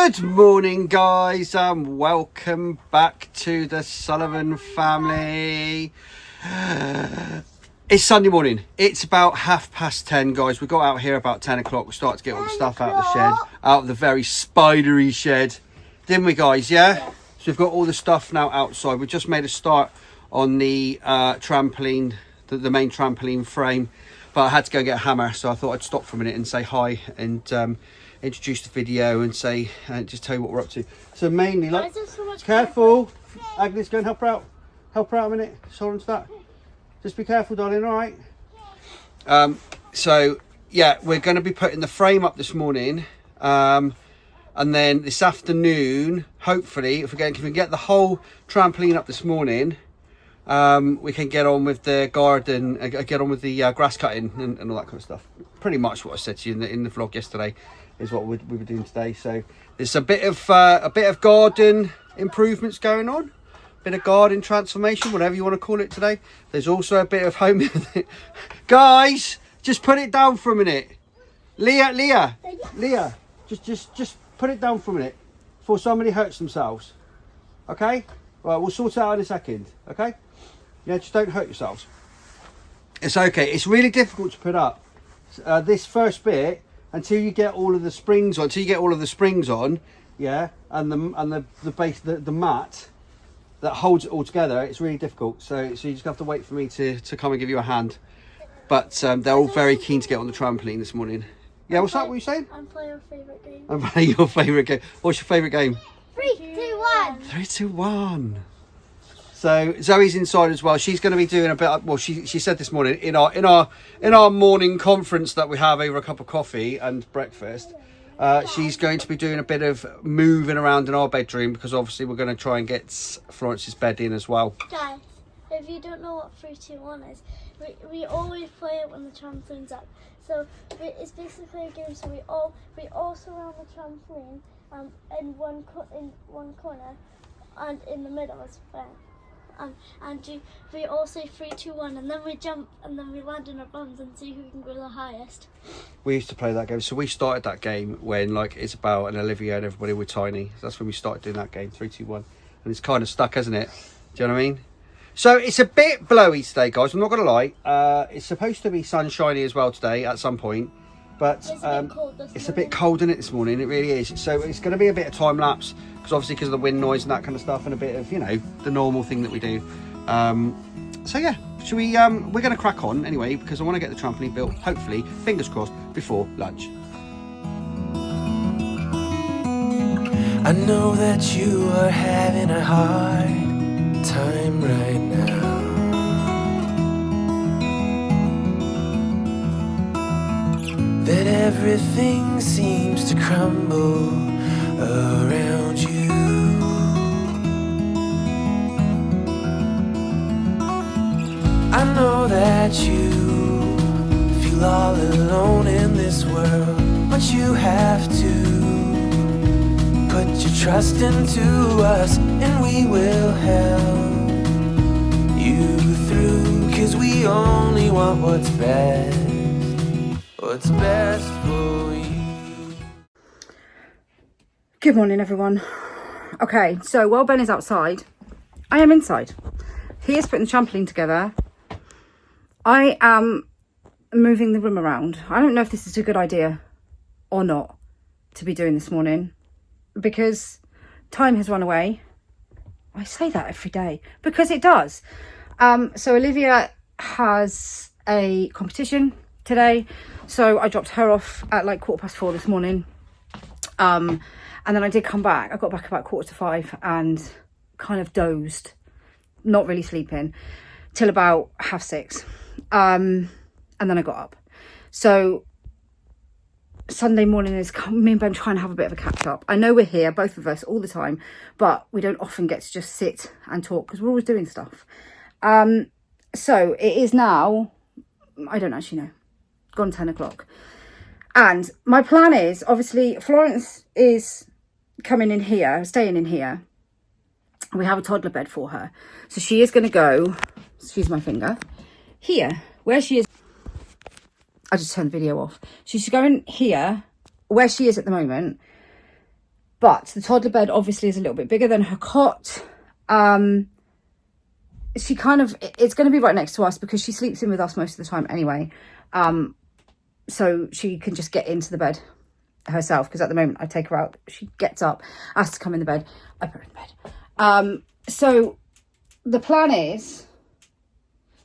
Good morning, guys, and welcome back to the Sullivan family. It's Sunday morning. It's about 10:30, guys. We got out here about 10 o'clock. We started to get all the stuff out of the shed, out of the very spidery shed, didn't we, guys? Yeah. So we've got all the stuff now outside. We just made a start on the trampoline, the main trampoline frame, but I had to go get a hammer, so I thought I'd stop for a minute and say hi and introduce the video and say just tell you what we're up to. So mainly, like, so careful. Agnes, go and help her out. Help her out a minute. Just hold on to that. Just be careful, darling. All right. So yeah, we're going to be putting the frame up this morning, and then this afternoon, hopefully, if we can get the whole trampoline up this morning, we can get on with the garden, get on with the grass cutting and all that kind of stuff. Pretty much what I said to you in the vlog yesterday is what we were doing today. So there's a bit of garden improvements going on, bit of garden transformation, whatever you want to call it today. There's also a bit of home. Guys, just put it down for a minute. Leah, just put it down for a minute before somebody hurts themselves. Okay? Right, we'll sort it out in a second. Okay? Yeah, just don't hurt yourselves. It's okay. It's really difficult to put up this first bit until you get all of the springs on. Yeah, and the base, the mat that holds it all together. It's really difficult. So you just have to wait for me to come and give you a hand. But they're all very keen to get on the trampoline this morning. Yeah, what's that? What are you saying? I'm playing your favourite game. I'm playing your favourite game. What's your favourite game? 3, 2, 1. 3, 2, 1. So Zoe's inside as well. She's going to be doing a bit. Well, she said this morning in our morning conference that we have over a cup of coffee and breakfast. She's going to be doing a bit of moving around in our bedroom because obviously we're going to try and get Florence's bed in as well. Guys, if you don't know what 3, 2, 1 is, we always play it when the trampoline's up. So it's basically a game. So we all surround the trampoline in one corner, and in the middle is fair. We all say 3, 2, 1, and then we jump and then we land in our bums and see who can go the highest. We used to play that game. So we started that game when Isabel and Olivia and everybody were tiny. So that's when we started doing that game, 3, 2, 1, and it's kind of stuck, hasn't it? Do you know what I mean? So it's a bit blowy today, guys. I'm not going to lie. It's supposed to be sunshiny as well today at some point, but it's a bit cold in it this morning. It really is. So it's going to be a bit of time lapse because of the wind noise and that kind of stuff, and a bit of the normal thing that we do. So yeah, should we? We're going to crack on anyway because I want to get the trampoline built. Hopefully, fingers crossed, before lunch. I know that you are having a hard time right now. That everything seems to crumble around you. I know that you feel all alone in this world, but you have to put your trust into us, and we will help you through, 'cause we only want what's best for you. Good morning, everyone. Okay, so while Ben is outside, I am inside. He is putting the trampoline together. I am moving the room around. I don't know if this is a good idea or not to be doing this morning because time has run away. I say that every day because it does. So Olivia has a competition today, so I dropped her off at 4:15 this morning, and then I did come back. I got back about 4:45 and kind of dozed, not really sleeping, till about 6:30, and then I got up. So Sunday morning is me and Ben trying to have a bit of a catch up. I know we're here, both of us, all the time, but we don't often get to just sit and talk because we're always doing stuff. So it is now, I don't actually know, gone 10 o'clock. And my plan is, obviously, Florence is coming in here, staying in here. We have a toddler bed for her. So she is going to go, excuse my finger, here, where she is. I just turned the video off. She's going here, where she is at the moment, But the toddler bed obviously is a little bit bigger than her cot. She kind of, it's going to be right next to us because she sleeps in with us most of the time anyway. So she can just get into the bed herself, because at the moment I take her out, she gets up, has to come in the bed, I put her in the bed. So the plan is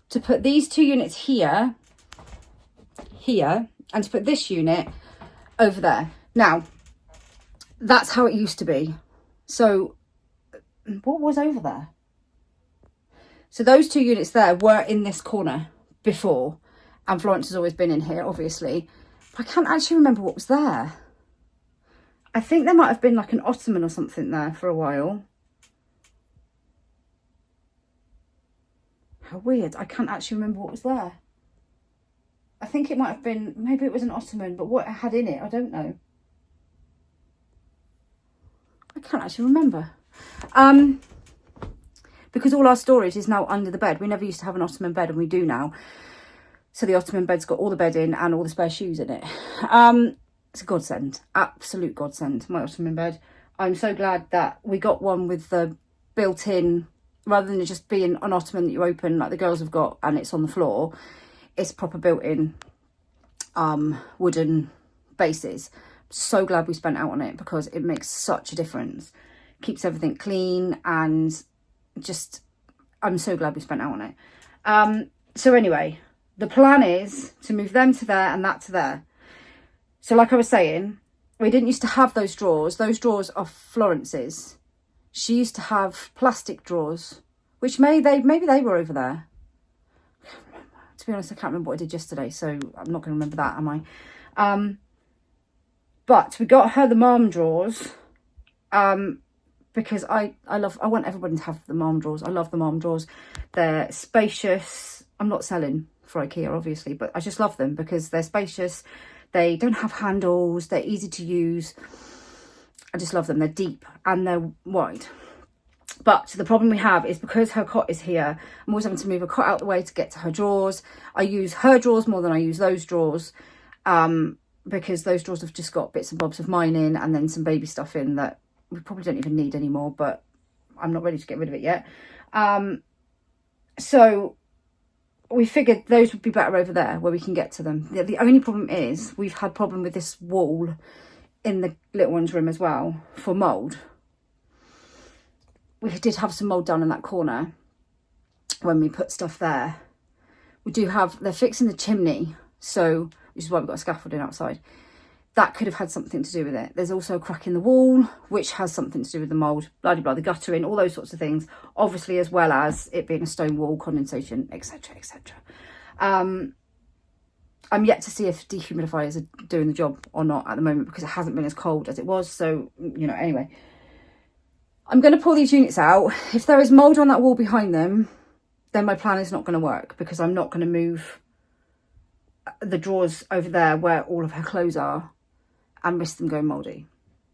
to put these 2 units here, and to put this unit over there. Now, that's how it used to be. So what was over there? So those 2 units there were in this corner before, and Florence has always been in here, obviously. But I can't actually remember what was there. I think there might have been like an ottoman or something there for a while. How weird. I can't actually remember what was there. I think it might have been, maybe it was an ottoman, but what it had in it, I don't know. I can't actually remember. Because all our storage is now under the bed. We never used to have an ottoman bed, and we do now. So the ottoman bed's got all the bedding and all the spare shoes in it. It's a godsend, absolute godsend, my ottoman bed. I'm so glad that we got one with the built-in, rather than it just being an ottoman that you open like the girls have got and it's on the floor. It's proper built-in wooden bases. So glad we spent out on it, because it makes such a difference. Keeps everything clean, and just, I'm so glad we spent out on it. So anyway, the plan is to move them to there and that to there. So like I was saying, we didn't used to have those drawers. Those drawers are Florence's. She used to have plastic drawers, which maybe they were over there. To be honest, I can't remember what I did yesterday, so I'm not going to remember that, am I? But we got her the mom drawers, because I want everybody to have the mom drawers. I love the mom drawers. They're spacious. I'm not selling for IKEA, obviously, but I just love them because they're spacious. They don't have handles. They're easy to use. I just love them. They're deep and they're wide. But the problem we have is, because her cot is here, I'm always having to move her cot out the way to get to her drawers. I use her drawers more than I use those drawers, because those drawers have just got bits and bobs of mine in, and then some baby stuff in that we probably don't even need anymore, but I'm not ready to get rid of it yet. So we figured those would be better over there where we can get to them. The only problem is we've had problem with this wall in the little one's room as well for mould. We did have some mould down in that corner when we put stuff there. We do have, they're fixing the chimney, so, which is why we've got a scaffolding outside. That could have had something to do with it. There's also a crack in the wall, which has something to do with the mould, blah, blah, blah, the guttering, all those sorts of things. Obviously, as well as it being a stone wall, condensation, etc., etc. I'm yet to see if dehumidifiers are doing the job or not at the moment, because it hasn't been as cold as it was. So, you know, anyway. I'm going to pull these units out. If there is mould on that wall behind them, then my plan is not going to work, because I'm not going to move the drawers over there where all of her clothes are and risk them going mouldy.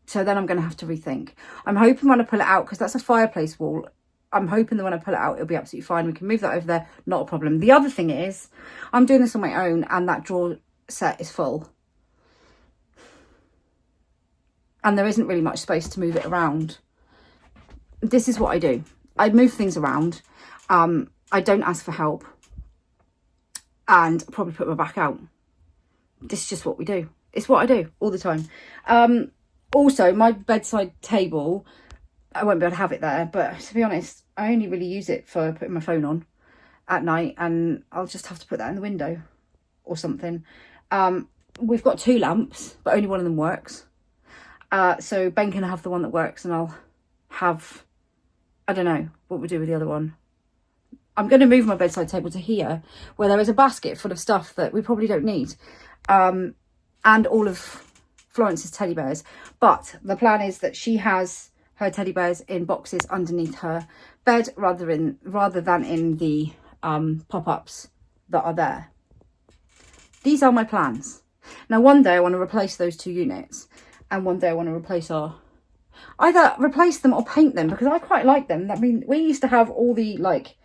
So then I'm going to have to rethink. I'm hoping when I pull it out, because that's a fireplace wall, I'm hoping that when I pull it out, it'll be absolutely fine. We can move that over there, not a problem. The other thing is, I'm doing this on my own, and that drawer set is full. And there isn't really much space to move it around. This is what I do. I move things around. I don't ask for help. And probably put my back out. This is just what we do. It's what I do all the time. Also, my bedside table, I won't be able to have it there, but to be honest, I only really use it for putting my phone on at night, and I'll just have to put that in the window or something. We've got 2 lamps, but only one of them works. So Ben can have the one that works, and I'll have, I don't know what we'll do with the other one. I'm going to move my bedside table to here, where there is a basket full of stuff that we probably don't need. And all of Florence's teddy bears. But the plan is that she has her teddy bears in boxes underneath her bed, rather than in the pop-ups that are there. These are my plans. Now, one day I want to replace those 2 units, and one day I want to replace either replace them or paint them, because I quite like them. I mean, we used to have all the, like,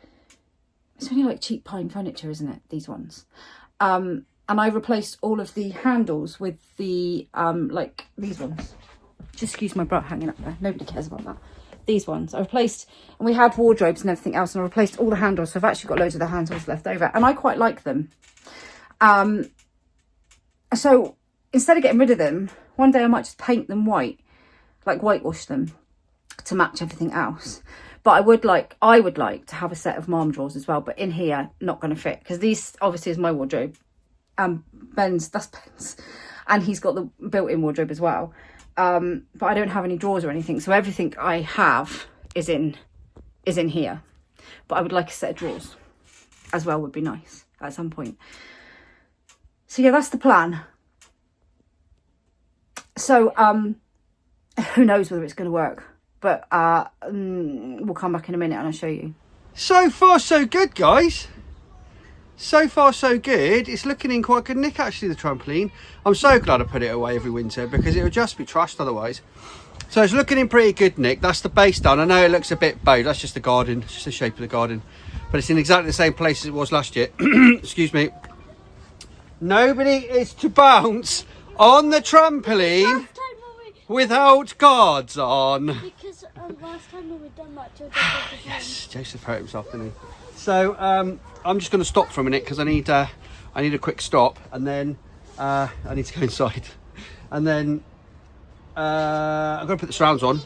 it's only like cheap pine furniture, isn't it? These ones. And I replaced all of the handles with the, like these ones. Just excuse my butt hanging up there. Nobody cares about that. These ones I replaced, and we had wardrobes and everything else, and I replaced all the handles, so I've actually got loads of the handles left over, and I quite like them. So instead of getting rid of them, one day I might just paint them white, like whitewash them to match everything else. But I would like to have a set of mom drawers as well, but in here not going to fit, because these obviously is my wardrobe, that's Ben's, and he's got the built-in wardrobe as well. But I don't have any drawers or anything, so everything I have is in here. But I would like a set of drawers as well, would be nice at some point. So yeah, that's the plan. So who knows whether it's going to work, but we'll come back in a minute and I'll show you. So far so good, guys. So far so good. It's looking in quite good nick actually, the trampoline. I'm so glad I put it away every winter because it would just be trashed otherwise. So it's looking in pretty good nick. That's the base done. I know it looks a bit bowed, that's just the garden, it's just the shape of the garden, but it's in exactly the same place as it was last year. Excuse me. Nobody is to bounce on the trampoline without guards on. Because last time when we done that, Joe Yes, Joseph hurt himself, didn't he? So I'm just going to stop for a minute because I need a quick stop, and then I need to go inside, and then I'm going to put the surrounds on,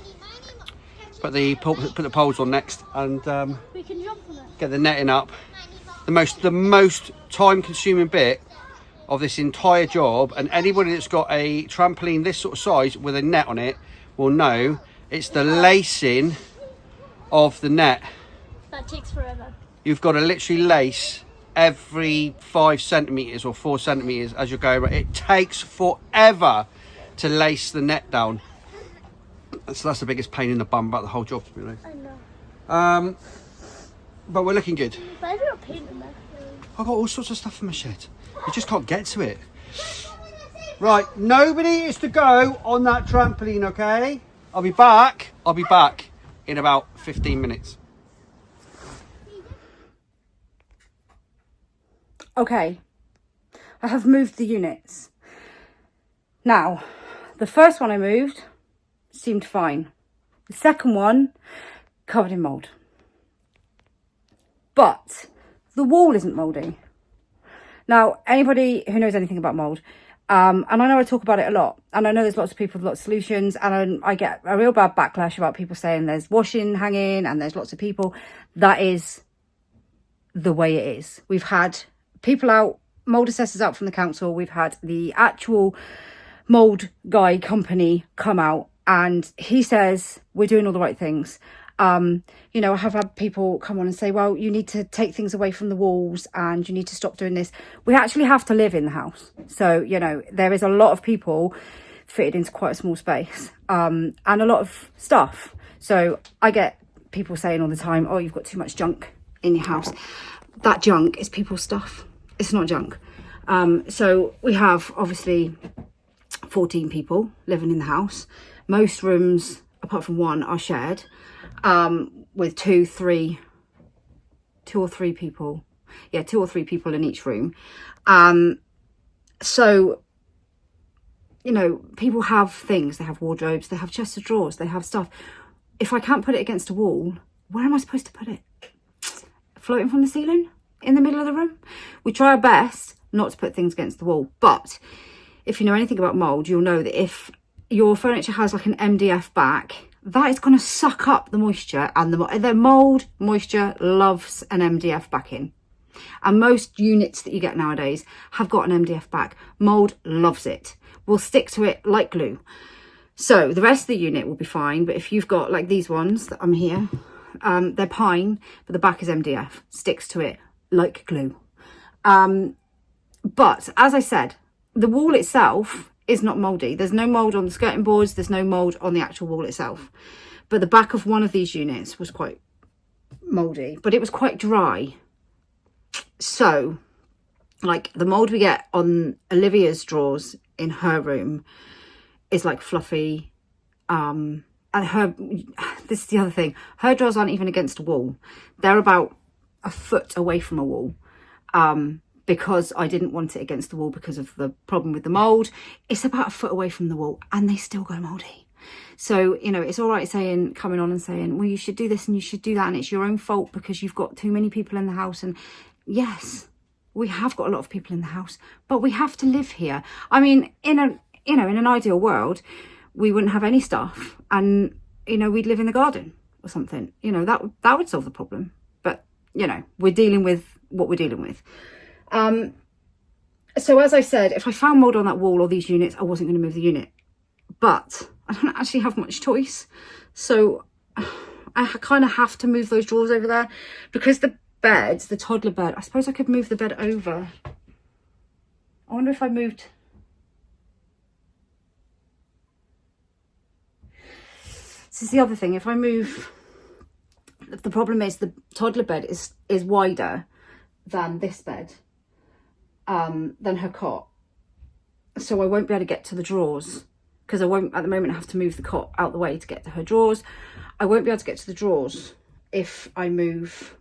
put the poles on next, and we can jump on it. Get the netting up. The most time-consuming bit of this entire job, and anybody that's got a trampoline this sort of size with a net on it will know, it's the lacing of the net. That takes forever. You've got to literally lace every 5 centimetres or 4 centimetres as you're going. It takes forever to lace the net down. So that's the biggest pain in the bum about the whole job, to be honest. I know. But we're looking good. But I've got paint in there. I've got all sorts of stuff in my shed. You just can't get to it. Right, nobody is to go on that trampoline, okay? I'll be back in about 15 minutes. Okay, I have moved the units. Now, the first one I moved seemed fine. The second one, covered in mould. But the wall isn't mouldy. Now, anybody who knows anything about mould, and I know I talk about it a lot, and I know there's lots of people with lots of solutions, and I get a real bad backlash about people saying there's washing hanging and there's lots of people. That is the way it is. We've had people out, mould assessors out from the council, we've had the actual mould guy company come out, and he says we're doing all the right things. You know, I have had people come on and say, well, you need to take things away from the walls and you need to stop doing this. We actually have to live in the house. So, you know, there is a lot of people fitted into quite a small space, and a lot of stuff. So I get people saying all the time, oh, you've got too much junk in your house. That junk is people's stuff. It's not junk. So we have obviously 14 people living in the house. Most rooms, apart from one, are shared. With two or three people. Yeah, 2 or 3 people in each room. So, you know, people have things. They have wardrobes, they have chests of drawers, they have stuff. If I can't put it against a wall, where am I supposed to put it? Floating from the ceiling? In the middle of the room? We try our best not to put things against the wall. But if you know anything about mould, you'll know that if your furniture has like an MDF back, that is going to suck up the moisture, and the mould moisture loves an MDF backing. And most units that you get nowadays have got an MDF back. Mould loves it, will stick to it like glue. So the rest of the unit will be fine, but if you've got like these ones that I'm here, they're pine, but the back is MDF, sticks to it like glue. But as I said, the wall itself is not mouldy. There's no mould on the skirting boards, there's no mould on the actual wall itself. But the back of one of these units was quite mouldy, but it was quite dry. So, like the mould we get on Olivia's drawers in her room is like fluffy. And this is the other thing, her drawers aren't even against a wall. They're about a foot away from a wall. Because I didn't want it against the wall because of the problem with the mould. It's about a foot away from the wall and they still go mouldy. So, you know, it's all right coming on and saying, well, you should do this and you should do that, and it's your own fault because you've got too many people in the house. And yes, we have got a lot of people in the house, but we have to live here. I mean, in an ideal world, we wouldn't have any stuff, and, you know, we'd live in the garden or something. You know, that would solve the problem. But, you know, we're dealing with what we're dealing with. So as I said, if I found mold on that wall or these units, I wasn't going to move the unit. But I don't actually have much choice. So I kind of have to move those drawers over there because the bed, the toddler bed, I suppose I could move the bed over. I wonder if I moved... This is the other thing. If I move... The problem is the toddler bed is wider than this bed, than her cot. So I won't be able to get to the drawers because I won't at the moment have to move the cot out the way to get to her drawers. I won't be able to get to the drawers if I move,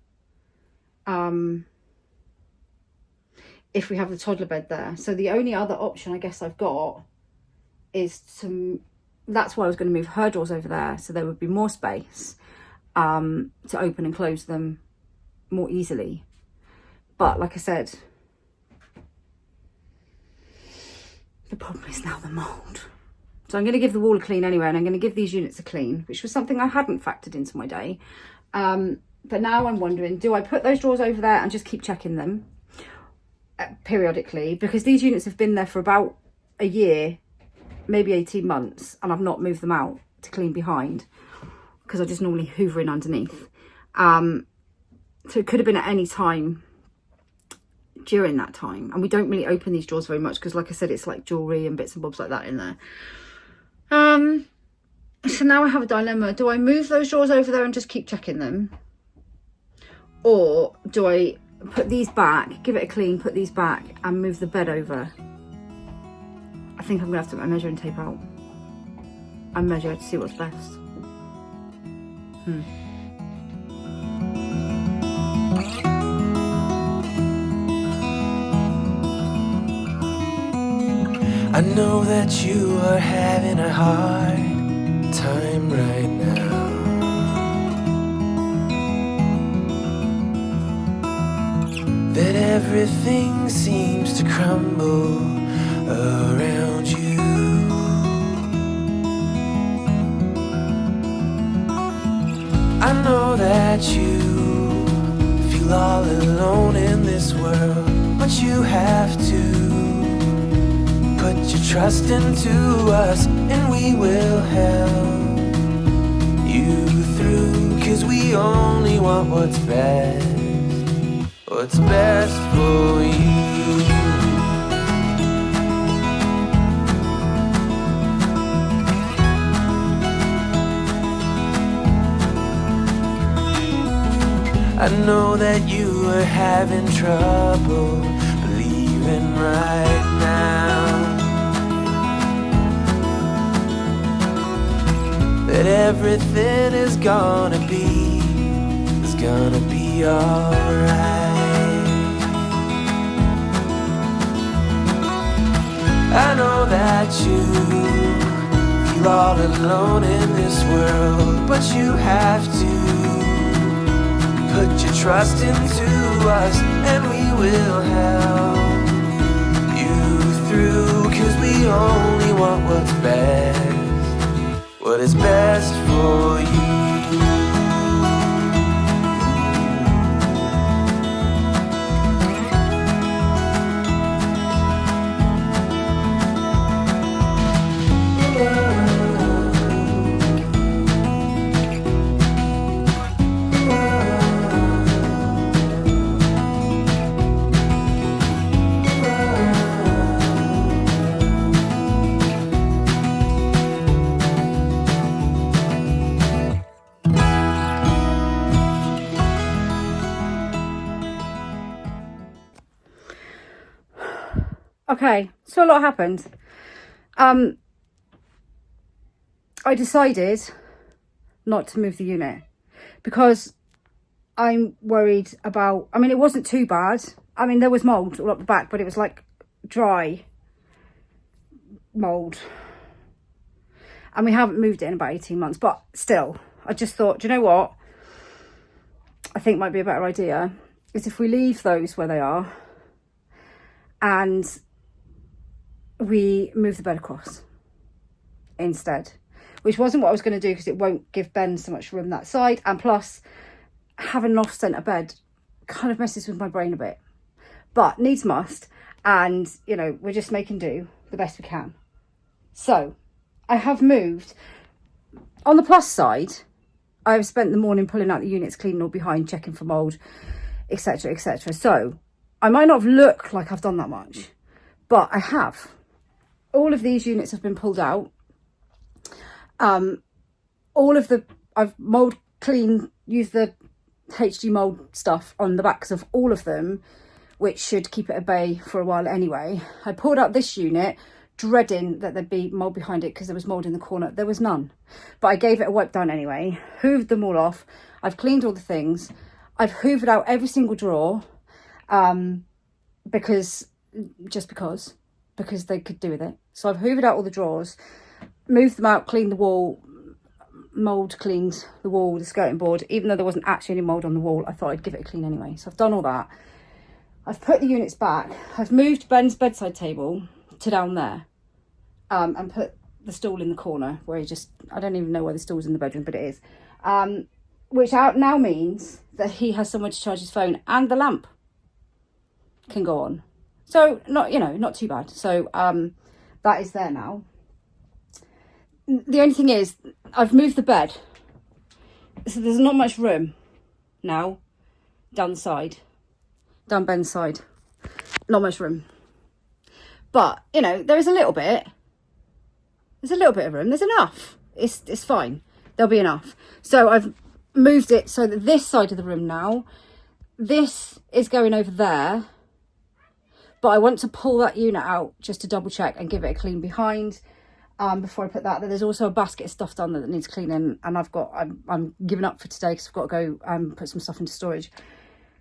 if we have the toddler bed there. So the only other option I guess I've got is that's why I was going to move her drawers over there, so there would be more space to open and close them more easily. But like I said, the problem is now the mould. So I'm going to give the wall a clean anyway, and I'm going to give these units a clean, which was something I hadn't factored into my day. But now I'm wondering, do I put those drawers over there and just keep checking them periodically? Because these units have been there for about a year, maybe 18 months, and I've not moved them out to clean behind because I just normally hoover in underneath. So it could have been at any time during that time, and we don't really open these drawers very much because, like I said, it's like jewelry and bits and bobs like that in there. So now I have a dilemma. Do I move those drawers over there and just keep checking them, or do I put these back, give it a clean, put these back and move the bed over? I think I'm gonna have to get my measuring tape out and measure to see what's best. I know that you are having a hard time right now. That everything seems to crumble around you. I know that you feel all alone in this world, but you have to put your trust into us, and we will help you through, 'cause we only want what's best for you. I know that you are having trouble believing right now that everything is gonna be alright. I know that you feel all alone in this world, but you have to put your trust into us, and we will help you through, 'cause we only want what's best, what is best for you. Okay, so a lot happened. I decided not to move the unit because I'm worried about, I mean, it wasn't too bad. I mean, there was mould all up the back, but it was like dry mould. And we haven't moved it in about 18 months. But still, I just thought, do you know what? I think might be a better idea is if we leave those where they are and we move the bed across instead. Which wasn't what I was going to do because it won't give Ben so much room that side. And plus, having an off-centre bed kind of messes with my brain a bit. But needs must. And, you know, we're just making do the best we can. So, I have moved. On the plus side, I've spent the morning pulling out the units, cleaning all behind, checking for mould, etc, etc. So, I might not have looked like I've done that much. But I have. All of these units have been pulled out. I've mould clean, used the HD mould stuff on the backs of all of them, which should keep it at bay for a while anyway. I pulled out this unit, dreading that there'd be mould behind it because there was mould in the corner. There was none. But I gave it a wipe down anyway, hooved them all off. I've cleaned all the things. I've hoovered out every single drawer because they could do with it. So I've hoovered out all the drawers, moved them out, cleaned the wall, mould cleaned the wall, the skirting board. Even though there wasn't actually any mould on the wall, I thought I'd give it a clean anyway. So I've done all that. I've put the units back. I've moved Ben's bedside table to down there and put the stool in the corner where I don't even know where the stool's in the bedroom, but it is. Which now means that he has somewhere to charge his phone and the lamp can go on. So not too bad. So that is there now. The only thing is, I've moved the bed. So there's not much room now down the side. Down Ben's side. Not much room. But, there is a little bit. There's a little bit of room. There's enough. It's fine. There'll be enough. So I've moved it so that this side of the room now, this is going over there. But I want to pull that unit out just to double check and give it a clean behind. Before I put that, there's also a basket of stuff down there that needs cleaning, and I'm giving up for today because I've got to go put some stuff into storage.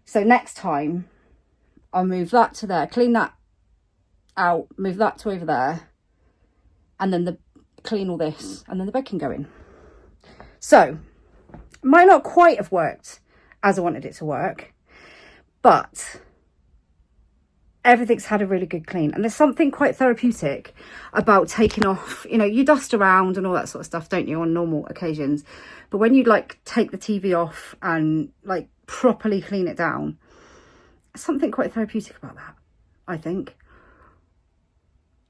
So next time I'll move that to there, clean that out, move that to over there, and then clean all this, and then the bed can go in. So might not quite have worked as I wanted it to work, but everything's had a really good clean, and there's something quite therapeutic about taking off, you dust around and all that sort of stuff, don't you, on normal occasions, but when you take the TV off and properly clean it down, something quite therapeutic about that, I think.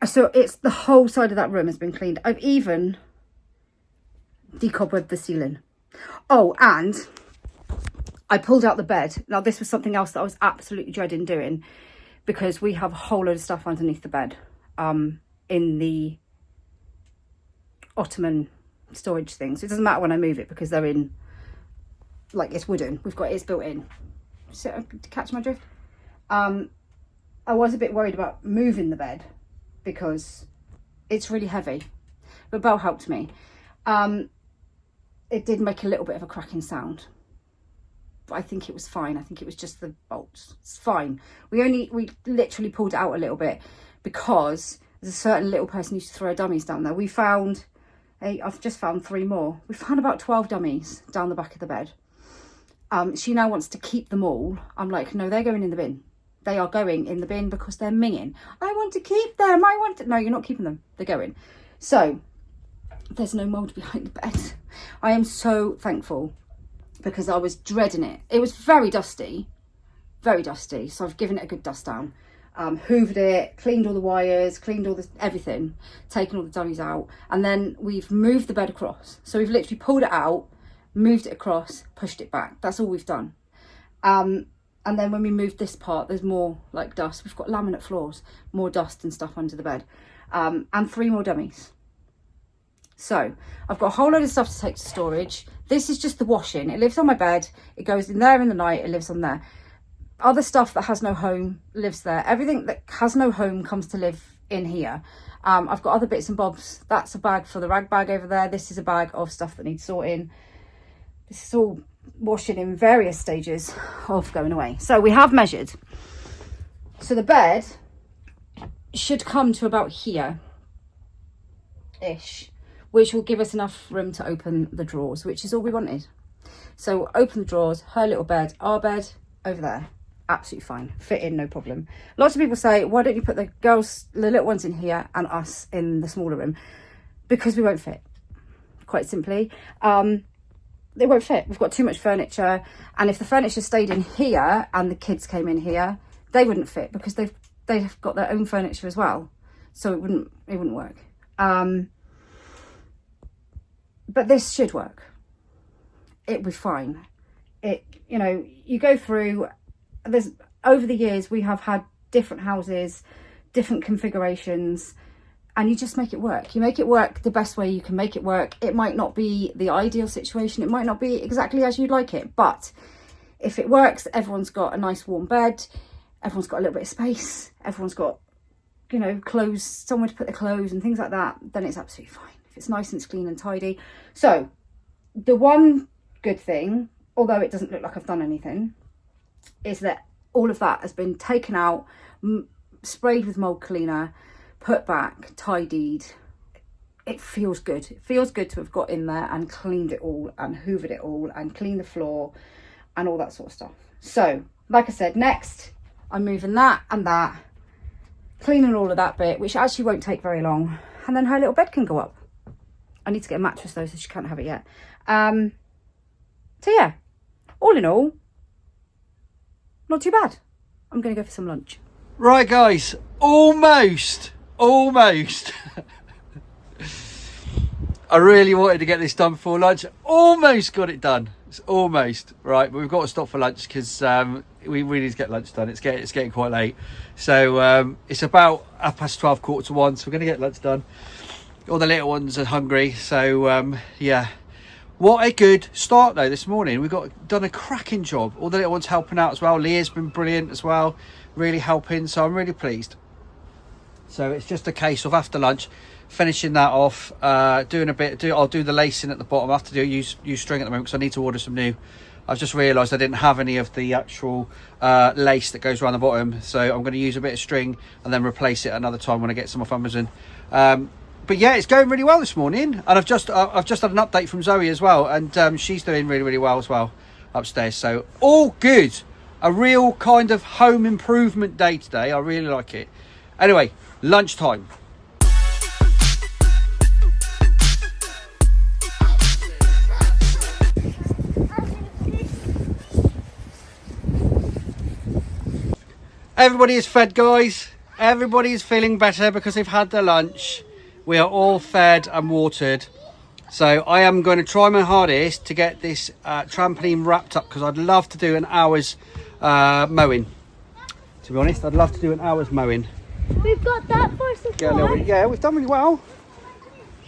So it's the whole side of that room has been cleaned. I've even decobwebbed the ceiling. Oh, and I pulled out the bed. Now this was something else that I was absolutely dreading doing, because we have a whole load of stuff underneath the bed in the ottoman storage thing. So it doesn't matter when I move it because they're in, it's wooden. It's built in. So, to catch my drift? I was a bit worried about moving the bed because it's really heavy. But Belle helped me. It did make a little bit of a cracking sound. But I think it was fine. I think it was just the bolts. It's fine. We literally pulled it out a little bit because there's a certain little person who used to throw dummies down there. I've just found 3 more. We found about 12 dummies down the back of the bed. She now wants to keep them all. I'm like, no, they're going in the bin. They are going in the bin because they're minging. I want to keep them. No, you're not keeping them. They're going. So there's no mould behind the bed. I am so thankful, because I was dreading it. It was very dusty, so I've given it a good dust down. Hoovered it, cleaned all the wires, cleaned all everything, taken all the dummies out, and then we've moved the bed across. So we've literally pulled it out, moved it across, pushed it back. That's all we've done. And then when we moved this part, there's more dust. We've got laminate floors, more dust and stuff under the bed, and 3 more dummies. So I've got a whole load of stuff to take to storage. This is just the washing. It lives on my bed. It goes in there in the night. It lives on there. Other stuff that has no home lives there. Everything that has no home comes to live in here. I've got other bits and bobs. That's a bag for the rag bag over there. This is a bag of stuff that needs sorting. This is all washing in various stages of going away. So we have measured. So the bed should come to about here-ish, which will give us enough room to open the drawers, which is all we wanted. So open the drawers, her little bed, our bed over there. Absolutely fine, fit in, no problem. Lots of people say, why don't you put the girls, the little ones in here and us in the smaller room? Because we won't fit, quite simply. They won't fit. We've got too much furniture, and if the furniture stayed in here and the kids came in here, they wouldn't fit because they've got their own furniture as well, so it wouldn't work. But this should work. It'll be fine. You know, you go through. There's over the years we have had different houses, different configurations, and you just make it work. You make it work the best way you can make it work. It might not be the ideal situation. It might not be exactly as you'd like it, but if it works, everyone's got a nice warm bed. Everyone's got a little bit of space. Everyone's got, you know, clothes, somewhere to put their clothes and things like that. Then it's absolutely fine. If it's nice and it's clean and tidy. So the one good thing, although it doesn't look like I've done anything, is that all of that has been taken out, sprayed with mold cleaner, put back, tidied. It feels good. It feels good to have got in there and cleaned it all and hoovered it all and cleaned the floor and all that sort of stuff. So, like I said, next I'm moving that and that, cleaning all of that bit, which actually won't take very long, and then her little bed can go up. I need to get a mattress though, so she can't have it yet. So yeah, all in all, not too bad. I'm going to go for some lunch. Right, guys, almost. I really wanted to get this done before lunch. Almost got it done. It's almost right, but we've got to stop for lunch because we need to get lunch done. It's getting quite late. So it's about 12:30, 1:15. So we're going to get lunch done. All the little ones are hungry. So yeah. What a good start though this morning. We've done a cracking job. All the little ones helping out as well. Leah's been brilliant as well, really helping. So I'm really pleased. So it's just a case of after lunch, finishing that off, doing a bit. I'll do the lacing at the bottom. I have to use string at the moment because I need to order some new. I've just realised I didn't have any of the actual lace that goes around the bottom. So I'm going to use a bit of string and then replace it another time when I get some off Amazon. But yeah, it's going really well this morning, and I've just had an update from Zoe as well, and she's doing really well as well upstairs. So all good. A real kind of home improvement day today. I really like it. Anyway, lunchtime. Everybody is fed, guys. Everybody is feeling better because they've had their lunch. We are all fed and watered. So I am going to try my hardest to get this trampoline wrapped up because I'd love to do an hour's mowing. To be honest, I'd love to do an hour's mowing. We've got that for support. Yeah, we've done really well.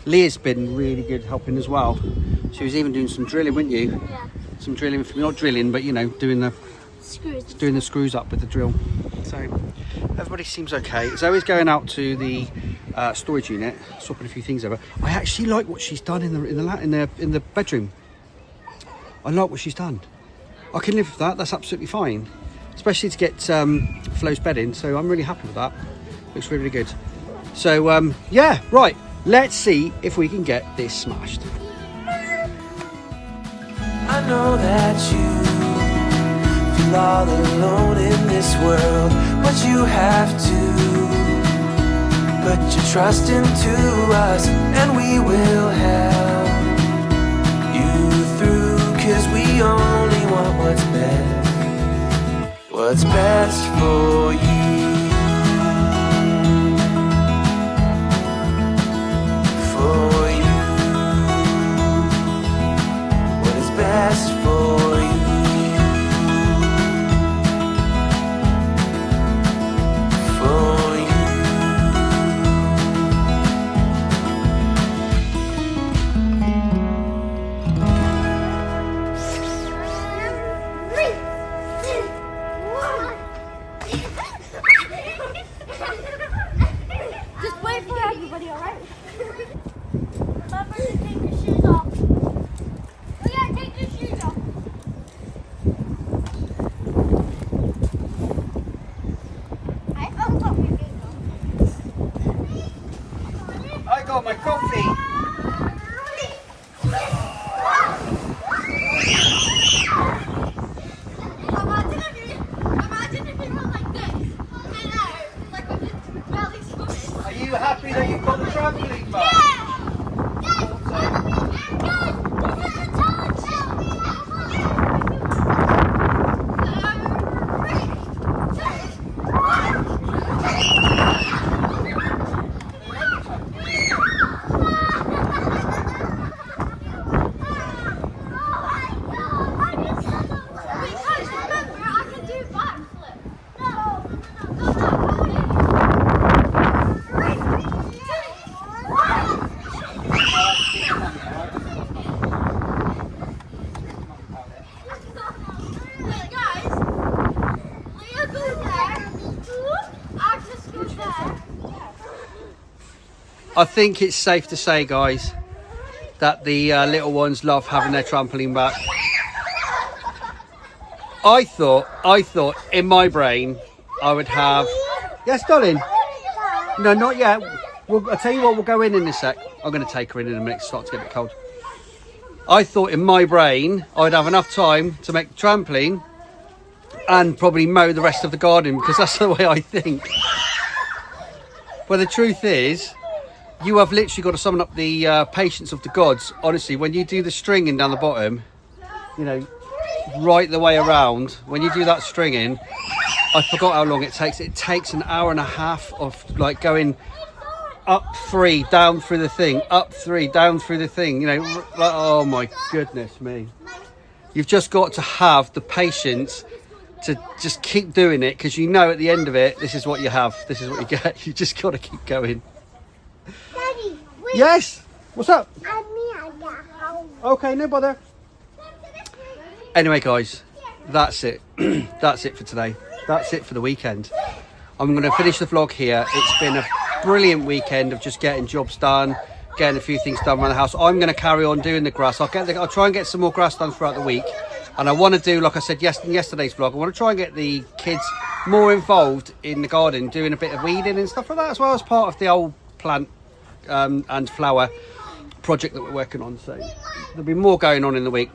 Leah's been really good helping as well. She was even doing some drilling, weren't you? Yeah. Some drilling, not drilling, but you know, doing the screws up with the drill. So everybody seems okay. Zoe's going out to the storage unit, swapping a few things over. I actually like what she's done in the bedroom. I like what she's done. I can live with that. That's absolutely fine, especially to get Flo's bed in. So I'm really happy with that. Looks really good. So yeah, right. Let's see if we can get this smashed. I know that you feel all alone in this world, but you have to put your trust into us, and we will help you through, 'cause we only want what's best for you. For you, what is best for you. Just wait for everybody, alright? Remember to take your shoes off. Oh yeah, take your shoes off. I got my coffee. you happy that you've got the trampoline back? I think it's safe to say, guys, that the little ones love having their trampoline back. I thought in my brain I would have... Yes, darling? No, not yet. I'll tell you what, we'll go in a sec. I'm going to take her in a minute. It starts to get a bit cold. I thought in my brain I'd have enough time to make the trampoline and probably mow the rest of the garden, because that's the way I think. But the truth is, you have literally got to summon up the patience of the gods. Honestly, when you do the stringing down the bottom, you know, right the way around, when you do that stringing, I forgot how long it takes. It takes an hour and a half of like going up 3, down through the thing, up 3, down through the thing, you know, like, oh my goodness me. You've just got to have the patience to just keep doing it, because you know at the end of it, this is what you have, this is what you get. You just got to keep going. Daddy, wait. Yes? What's up? I got home. Okay, no bother. Anyway, guys, that's it. That's it for today. That's it for the weekend. I'm going to finish the vlog here. It's been a brilliant weekend of just getting jobs done, getting a few things done around the house. I'm going to carry on doing the grass. I'll try and get some more grass done throughout the week. And I want to do, like I said in yesterday's vlog, I want to try and get the kids more involved in the garden, doing a bit of weeding and stuff like that, as well as part of the old plant and flower project that we're working on. So there'll be more going on in the week.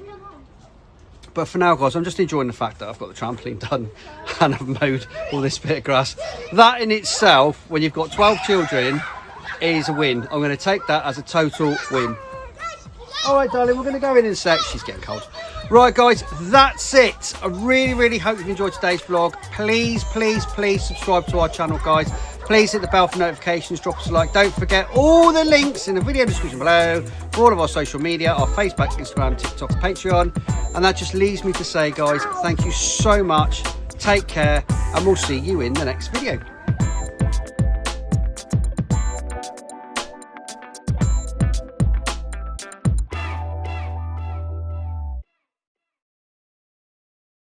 But for now, guys, I'm just enjoying the fact that I've got the trampoline done and I've mowed all this bit of grass. That in itself, when you've got 12 children, is a win. I'm going to take that as a total win. All right, darling, we're going to go in a sec. She's getting cold. Right, guys, that's it. I really hope you've enjoyed today's vlog. Please subscribe to our channel, guys. Please hit the bell for notifications, drop us a like. Don't forget all the links in the video description below for all of our social media, our Facebook, Instagram, TikTok, Patreon. And that just leaves me to say, guys, thank you so much. Take care, and we'll see you in the next video.